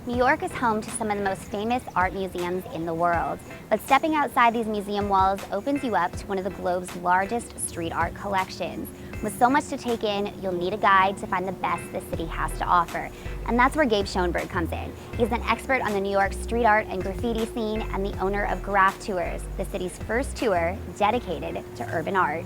New York is home to some of the most famous art museums in the world, but stepping outside these museum walls opens you up to one of the globe's largest street art collections. With so much to take in, you'll need a guide to find the best the city has to offer. And that's where Gabe Schoenberg comes in. He's an expert on the New York street art and graffiti scene and the owner of Graph Tours, the city's first tour dedicated to urban art.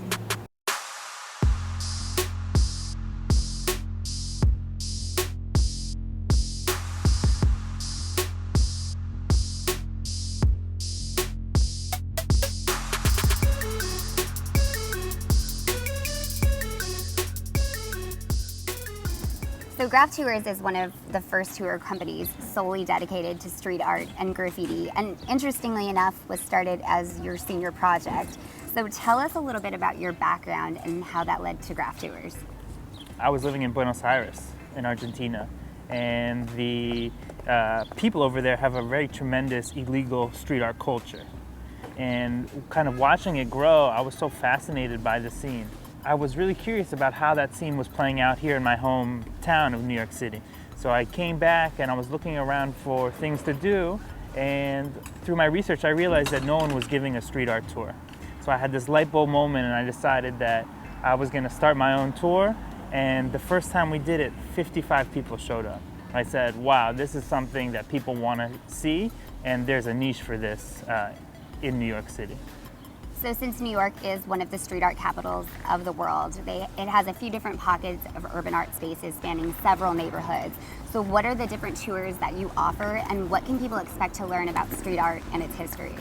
So Graph Tours is one of the first tour companies solely dedicated to street art and graffiti, and interestingly enough was started as your senior project. So tell us a little bit about your background and how that led to Graph Tours. I was living in Buenos Aires in Argentina, and the people over there have a very tremendous illegal street art culture. And kind of watching it grow, I was so fascinated by the scene. I was really curious about how that scene was playing out here in my hometown of New York City. So I came back and I was looking around for things to do, and through my research I realized that no one was giving a street art tour. So I had this light bulb moment and I decided that I was going to start my own tour, and the first time we did it, 55 people showed up. I said, wow, this is something that people want to see, and there's a niche for this in New York City. So since New York is one of the street art capitals of the world, it has a few different pockets of urban art spaces spanning several neighborhoods. So what are the different tours that you offer, and what can people expect to learn about street art and its history?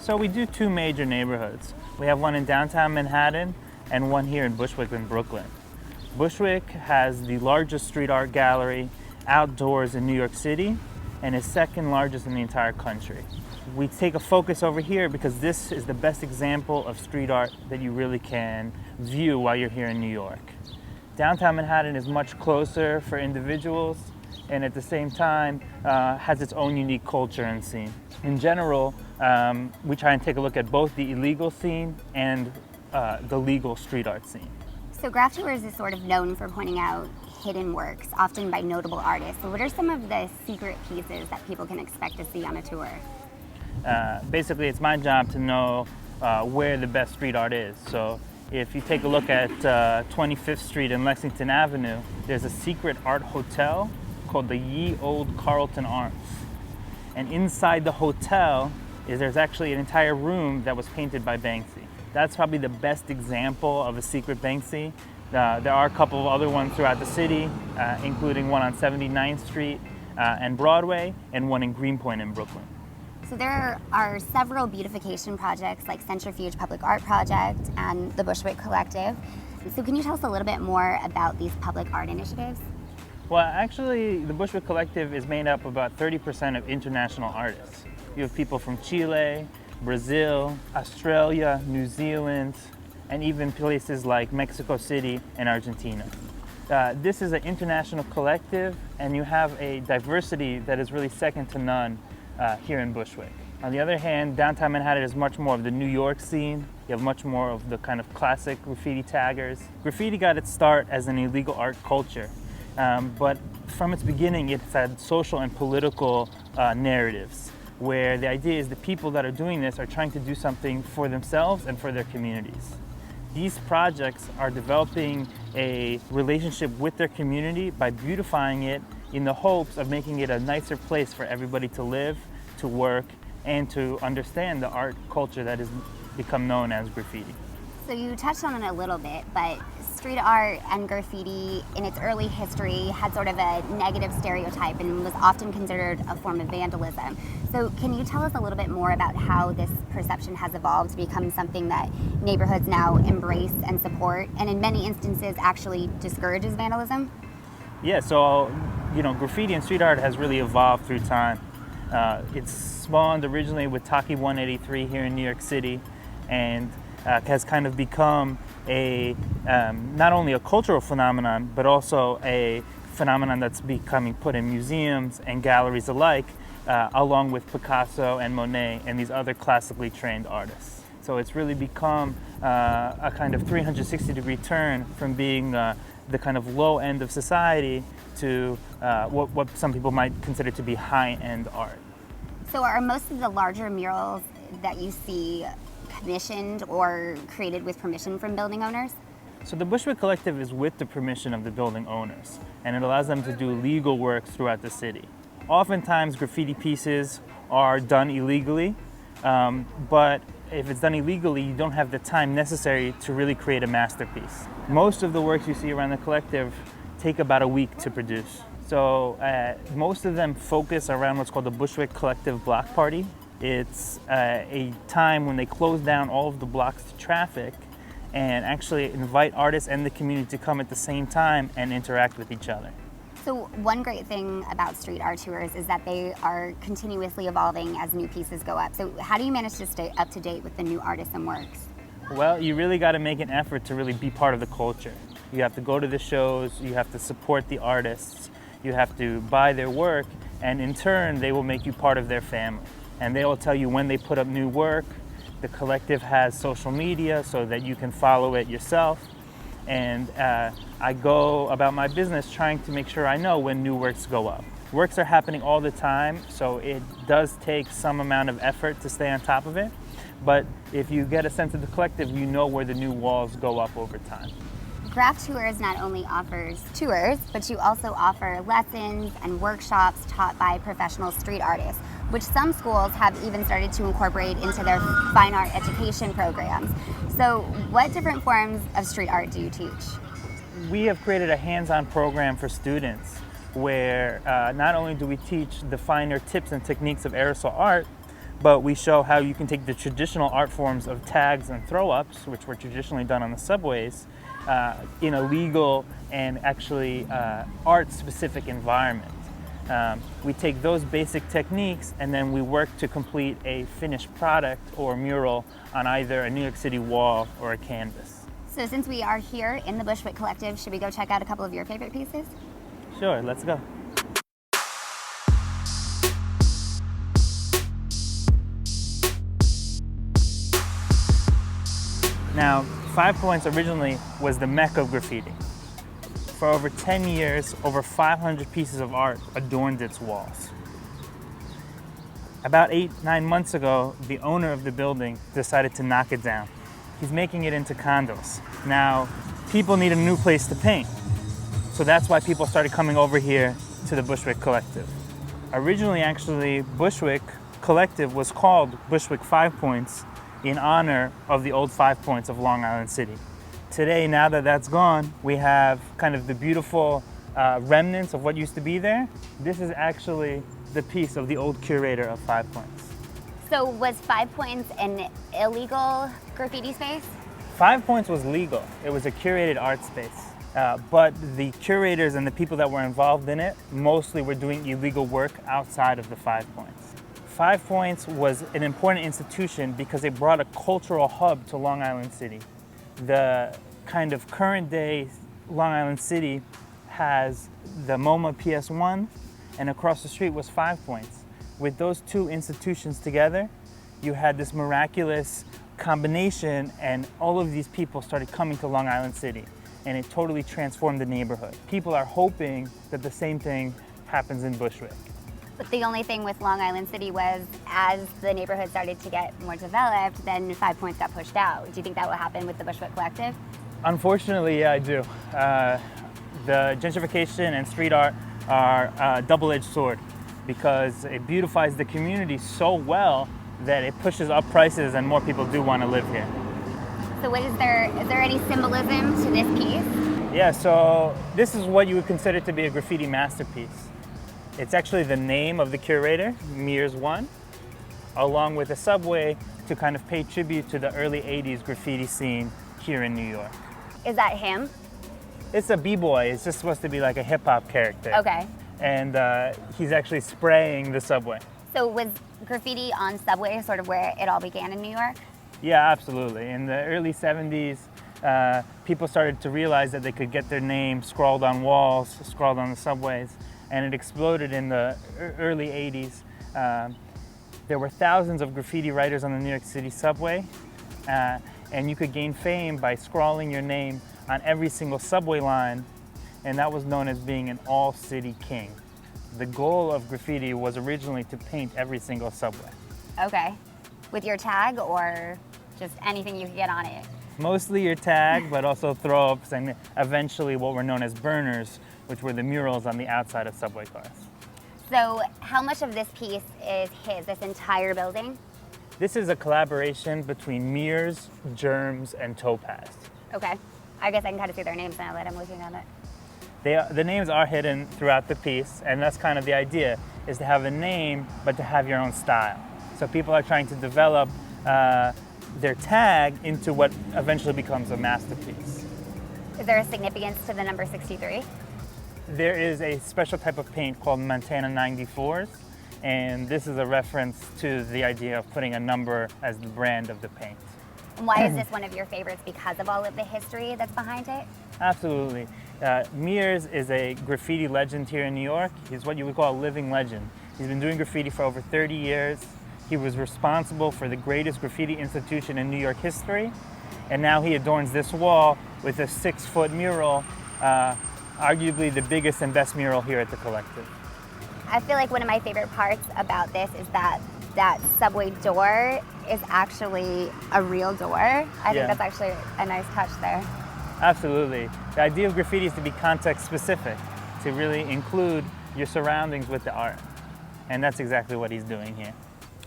So we do two major neighborhoods. We have one in downtown Manhattan and one here in Bushwick in Brooklyn. Bushwick has the largest street art gallery outdoors in New York City and is second largest in the entire country. We take a focus over here because this is the best example of street art that you really can view while you're here in New York. Downtown Manhattan is much closer for individuals, and at the same time has its own unique culture and scene. In general, we try and take a look at both the illegal scene and the legal street art scene. So Graph Tours is sort of known for pointing out hidden works, often by notable artists. So what are some of the secret pieces that people can expect to see on a tour? Basically, it's my job to know where the best street art is. So if you take a look at 25th Street and Lexington Avenue, there's a secret art hotel called the Ye Old Carlton Arms. And inside the hotel there's actually an entire room that was painted by Banksy. That's probably the best example of a secret Banksy. There are a couple of other ones throughout the city, including one on 79th Street and Broadway, and one in Greenpoint in Brooklyn. So there are several beautification projects like Centrifuge Public Art Project and the Bushwick Collective. So can you tell us a little bit more about these public art initiatives? Well, actually, the Bushwick Collective is made up of about 30% of international artists. You have people from Chile, Brazil, Australia, New Zealand, and even places like Mexico City and Argentina. This is an international collective, and you have a diversity that is really second to none here in Bushwick. On the other hand, downtown Manhattan is much more of the New York scene. You have much more of the kind of classic graffiti taggers. Graffiti got its start as an illegal art culture, but from its beginning it's had social and political narratives, where the idea is the people that are doing this are trying to do something for themselves and for their communities. These projects are developing a relationship with their community by beautifying it in the hopes of making it a nicer place for everybody to live, to work, and to understand the art culture that has become known as graffiti. So you touched on it a little bit, but street art and graffiti in its early history had sort of a negative stereotype and was often considered a form of vandalism. So can you tell us a little bit more about how this perception has evolved to become something that neighborhoods now embrace and support, and in many instances actually discourages vandalism? Yeah, so graffiti and street art has really evolved through time. It's spawned originally with Taki 183 here in New York City, and has kind of become a not only a cultural phenomenon, but also a phenomenon that's becoming put in museums and galleries alike, along with Picasso and Monet and these other classically trained artists. So it's really become a kind of 360-degree turn from being the kind of low end of society to what some people might consider to be high-end art. So are most of the larger murals that you see commissioned or created with permission from building owners? So the Bushwick Collective is with the permission of the building owners, and it allows them to do legal work throughout the city. Oftentimes graffiti pieces are done illegally, but if it's done illegally, you don't have the time necessary to really create a masterpiece. Most of the works you see around the collective take about a week to produce. So most of them focus around what's called the Bushwick Collective Block Party. It's a time when they close down all of the blocks to traffic and actually invite artists and the community to come at the same time and interact with each other. So one great thing about street art tours is that they are continuously evolving as new pieces go up. So how do you manage to stay up to date with the new artists and works? Well, you really got to make an effort to really be part of the culture. You have to go to the shows, you have to support the artists, you have to buy their work, and in turn, they will make you part of their family. And they will tell you when they put up new work. The collective has social media so that you can follow it yourself. And I go about my business trying to make sure I know when new works go up. Works are happening all the time, so it does take some amount of effort to stay on top of it. But if you get a sense of the collective, you know where the new walls go up over time. Graph Tours not only offers tours, but you also offer lessons and workshops taught by professional street artists, which some schools have even started to incorporate into their fine art education programs. So what different forms of street art do you teach? We have created a hands-on program for students where not only do we teach the finer tips and techniques of aerosol art, but we show how you can take the traditional art forms of tags and throw-ups, which were traditionally done on the subways, in a legal and actually art-specific environment. We take those basic techniques and then we work to complete a finished product or mural on either a New York City wall or a canvas. So since we are here in the Bushwick Collective, should we go check out a couple of your favorite pieces? Sure, let's go. Now, 5 Points originally was the mecca of graffiti. For over 10 years, over 500 pieces of art adorned its walls. About 8-9 months ago, the owner of the building decided to knock it down. He's making it into condos. Now, people need a new place to paint. So that's why people started coming over here to the Bushwick Collective. Originally, actually, Bushwick Collective was called Bushwick 5 Points in honor of the old 5 Points of Long Island City. Today, now that that's gone, we have kind of the beautiful remnants of what used to be there. This is actually the piece of the old curator of 5 Points. So was 5 Points an illegal graffiti space? 5 Points was legal. It was a curated art space. But the curators and the people that were involved in it mostly were doing illegal work outside of the 5 Points. 5 Points was an important institution because it brought a cultural hub to Long Island City. The kind of current day Long Island City has the MoMA PS1, and across the street was 5 Points. With those two institutions together, you had this miraculous combination, and all of these people started coming to Long Island City, and it totally transformed the neighborhood. People are hoping that the same thing happens in Bushwick. But the only thing with Long Island City was as the neighborhood started to get more developed, then 5 Points got pushed out. Do you think that will happen with the Bushwick Collective? Unfortunately, yeah, I do. The gentrification and street art are a double-edged sword because it beautifies the community so well that it pushes up prices and more people do want to live here. So is there any symbolism to this piece? Yeah, so this is what you would consider to be a graffiti masterpiece. It's actually the name of the curator, Mears One, along with a subway to kind of pay tribute to the early 80s graffiti scene here in New York. Is that him? It's a b-boy. It's just supposed to be like a hip-hop character. Okay. And he's actually spraying the subway. So was graffiti on subway sort of where it all began in New York? Yeah, absolutely. In the early 70s, people started to realize that they could get their name scrawled on walls, scrawled on the subways, and it exploded in the early 80s. There were thousands of graffiti writers on the New York City subway, and you could gain fame by scrawling your name on every single subway line and that was known as being an all-city king. The goal of graffiti was originally to paint every single subway. Okay. With your tag or just anything you could get on it? Mostly your tag, but also throw-ups and eventually what were known as burners, which were the murals on the outside of subway cars. So how much of this piece is his, this entire building? This is a collaboration between Mears, Germs, and Topaz. Okay. I guess I can kind of see their names now that I'm looking at it. The names are hidden throughout the piece, and that's kind of the idea, is to have a name, but to have your own style. So people are trying to develop their tag into what eventually becomes a masterpiece. Is there a significance to the number 63? There is a special type of paint called Montana 94s, and this is a reference to the idea of putting a number as the brand of the paint. And why is this one of your favorites? Because of all of the history that's behind it? Absolutely. Mears is a graffiti legend here in New York. He's what you would call a living legend. He's been doing graffiti for over 30 years. He was responsible for the greatest graffiti institution in New York history. And now he adorns this wall with a 6-foot mural, arguably the biggest and best mural here at the Collective. I feel like one of my favorite parts about this is that that subway door is actually a real door. I think that's actually a nice touch there. Absolutely. The idea of graffiti is to be context specific, to really include your surroundings with the art. And that's exactly what he's doing here.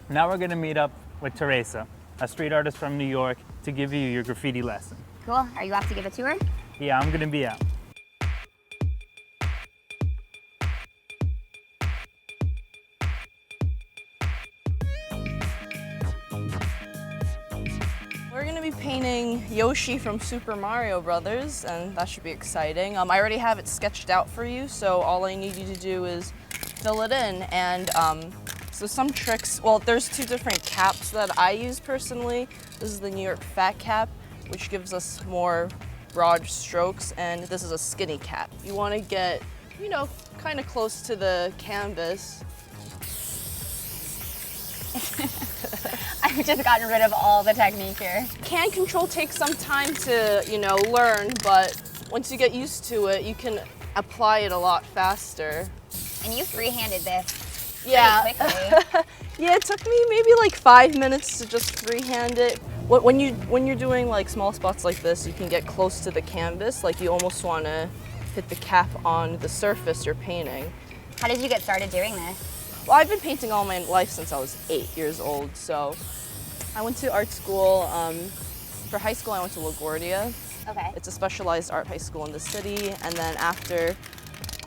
Now we're going to meet up with Teresa, a street artist from New York, to give you your graffiti lesson. Cool. Are you off to give a tour? Yeah, I'm going to be out. We're going to be painting Yoshi from Super Mario Brothers, and that should be exciting. I already have it sketched out for you, so all I need you to do is fill it in. And so some tricks, well, there's 2 different caps that I use personally. This is the New York Fat Cap, which gives us more broad strokes, and this is a skinny cap. You want to get, you know, kind of close to the canvas. I've just gotten rid of all the technique here. Hand control takes some time to, you know, learn, but once you get used to it, you can apply it a lot faster. And you freehanded this Yeah. pretty quickly. Yeah, it took me maybe like 5 minutes to just freehand it. When you're doing like small spots like this, you can get close to the canvas. Like you almost want to hit the cap on the surface you're painting. How did you get started doing this? Well, I've been painting all my life since I was 8 years old. So I went to art school. For high school, I went to LaGuardia. Okay. It's a specialized art high school in the city. And then after,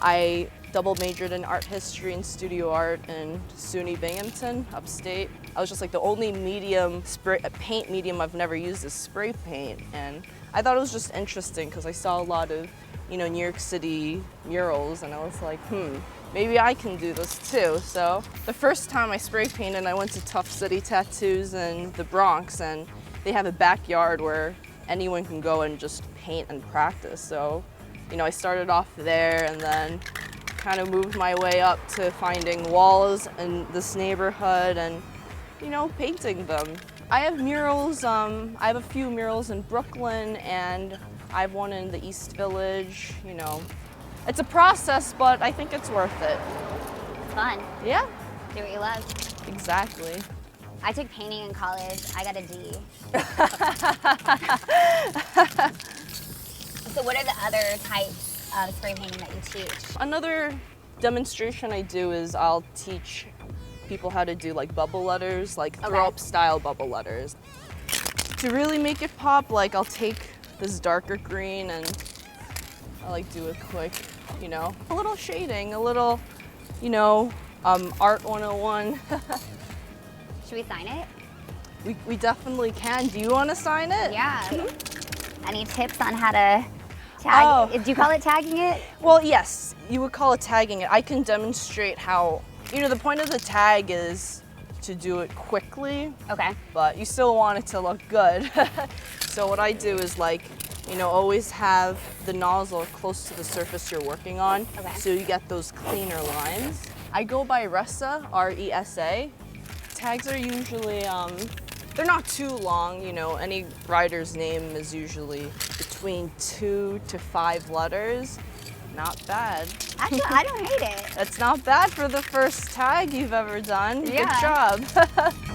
I double majored in art history and studio art in SUNY Binghamton, upstate. I was just like the only paint medium I've never used is spray paint. And I thought it was just interesting because I saw a lot of, you know, New York City murals, and I was like, maybe I can do this too. So the first time I spray painted, I went to Tough City Tattoos in the Bronx, and they have a backyard where anyone can go and just paint and practice. So, you know, I started off there and then kind of moved my way up to finding walls in this neighborhood and, you know, painting them. I have murals, I have a few murals in Brooklyn, and I have one in the East Village, you know. It's a process, but I think it's worth it. It's fun. Yeah, Do what you love. exactly. I took painting in college. I got a D. So what are the other types of spray painting that you teach? Another demonstration I do is I'll teach people how to do like bubble letters, like throw-up style bubble letters. To really make it pop, like I'll take this darker green and I like do a quick, you know, a little shading, a little, you know, art 101. Should we sign it? We definitely can. Do you want to sign it? Yeah. Any tips on how to tag? Do you call it tagging it? Well, yes, you would call it tagging it. I can demonstrate how, you know, the point of the tag is to do it quickly. Okay. But you still want it to look good. So what I do is like, you know, always have the nozzle close to the surface you're working on, so you get those cleaner lines. I go by RESA, R-E-S-A. Tags are usually, they're not too long, you know, any writer's name is usually between 2 to 5 letters. Not bad. Actually, I don't hate it. That's not bad for the first tag you've ever done. Yeah. Good job.